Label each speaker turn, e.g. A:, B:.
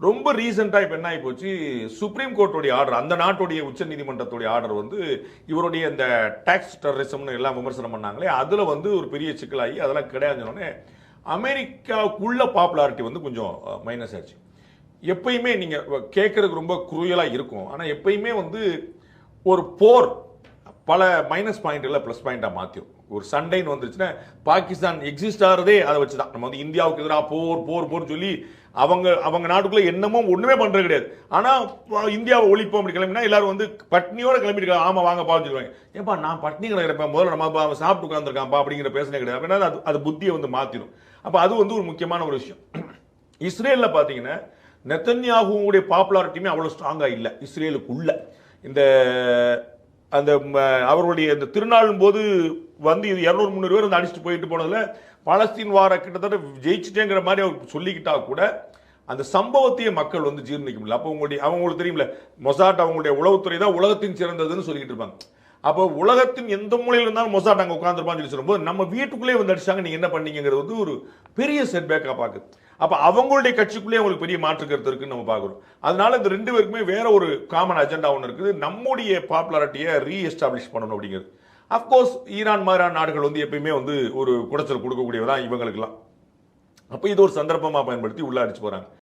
A: ரொம்ப ரீசெண்டாக இப்போ என்ன ஆகி போச்சு, சுப்ரீம் கோர்ட்டுடைய ஆர்டர், அந்த நாட்டுடைய உச்ச நீதிமன்றத்துடைய ஆர்டர் வந்து இவருடைய இந்த டாக்ஸ் டெரரிசம்னு எல்லாம் விமர்சனம் பண்ணாங்களே, அதில் வந்து ஒரு பெரிய சிக்கலாகி அதெல்லாம் கிடையாதுன்னொடனே அமெரிக்காவுக்குள்ள பாப்புலாரிட்டி வந்து கொஞ்சம் மைனஸ் ஆச்சு. எப்பயுமே நீங்கள் கேட்கறதுக்கு ரொம்ப குரூயலாக இருக்கும், ஆனால் எப்பயுமே வந்து ஒரு போர் பல மைனஸ் பாயிண்ட்களை ப்ளஸ் பாயிண்டாக மாற்றிடும். ஒரு சண்டைன்னு வந்துருச்சுன்னா பாகிஸ்தான் எக்ஸிஸ்ட் ஆகிறதே அதை வச்சு தான். நம்ம வந்து இந்தியாவுக்கு எதிராக போர் போர் போர் சொல்லி அவங்க நாட்டுக்குள்ள என்னமோ ஒண்ணுமே பண்றது கிடையாது. ஆனா இந்தியாவை ஒழிப்போம் அப்படி கிளம்பினா எல்லாரும் வந்து பட்னியோட கிளம்பிட்டு ஆமா வாங்க சொல்லுவாங்க. ஏப்பா நான் பட்னி கிடக்கிறப்ப முதல்ல நம்ம சாப்பிட்டு உட்காந்துருக்கான்ப்பா அப்படிங்கிற பேசனே கிடையாது. அப்படின்னா அது புத்தியை வந்து மாத்திடும். அப்ப அது வந்து ஒரு முக்கியமான ஒரு விஷயம். இஸ்ரேலில் பார்த்தீங்கன்னா நெத்தன்யாகுடைய பாப்புலாரிட்டியுமே அவ்வளோ ஸ்ட்ராங்காக இல்லை இஸ்ரேலுக்குள்ள. இந்த அந்த அவருடைய இந்த திருநாளும் போது வந்து இது 200-300 பேர் வந்து அடிச்சுட்டு போயிட்டு போனதுல பாலஸ்தீன் வார கிட்டத்தட்ட ஜெயிச்சுட்டேங்கிற மாதிரி அவர் சொல்லிக்கிட்டா கூட அந்த சம்பவத்தையே மக்கள் வந்து ஜீர்ணிக்க முடியல. அப்போ அவங்களுக்கு தெரியும்ல, மொசாட் அவங்களுடைய உளவுத்துறை தான் உலகத்தின் சிறந்ததுன்னு சொல்லிக்கிட்டு இருப்பாங்க. அப்போ உலகத்தின் எந்த மூலையில் இருந்தாலும் மொசாட் அங்கே உட்காந்துருப்பான்னு சொல்லி சொல்லும்போது நம்ம வீட்டுக்குள்ளே வந்து அடிச்சாங்க, நீங்க என்ன பண்ணீங்கிறது வந்து ஒரு பெரிய செட்பேக்காக பார்க்குது. அப்போ அவங்களுடைய கட்சிக்குள்ளேயே அவங்களுக்கு பெரிய மாற்று கருத்து இருக்குன்னு நம்ம பார்க்குறோம். அதனால இந்த ரெண்டு பேருக்குமே வேற ஒரு காமன் அஜெண்டா ஒன்று இருக்குது, நம்முடைய பாப்புலாரிட்டியை ரீஎஸ்டாப்ளிஷ் பண்ணணும் அப்படிங்கிறது. அப்கோர்ஸ் ஈரான் மாதிரியான நாடுகள் வந்து எப்பயுமே வந்து ஒரு குடைச்சல் கொடுக்கக்கூடியதான் இவங்களுக்குலாம். அப்போ இது ஒரு சந்தர்ப்பமாக பயன்படுத்தி உள்ள அடிச்சு போறாங்க.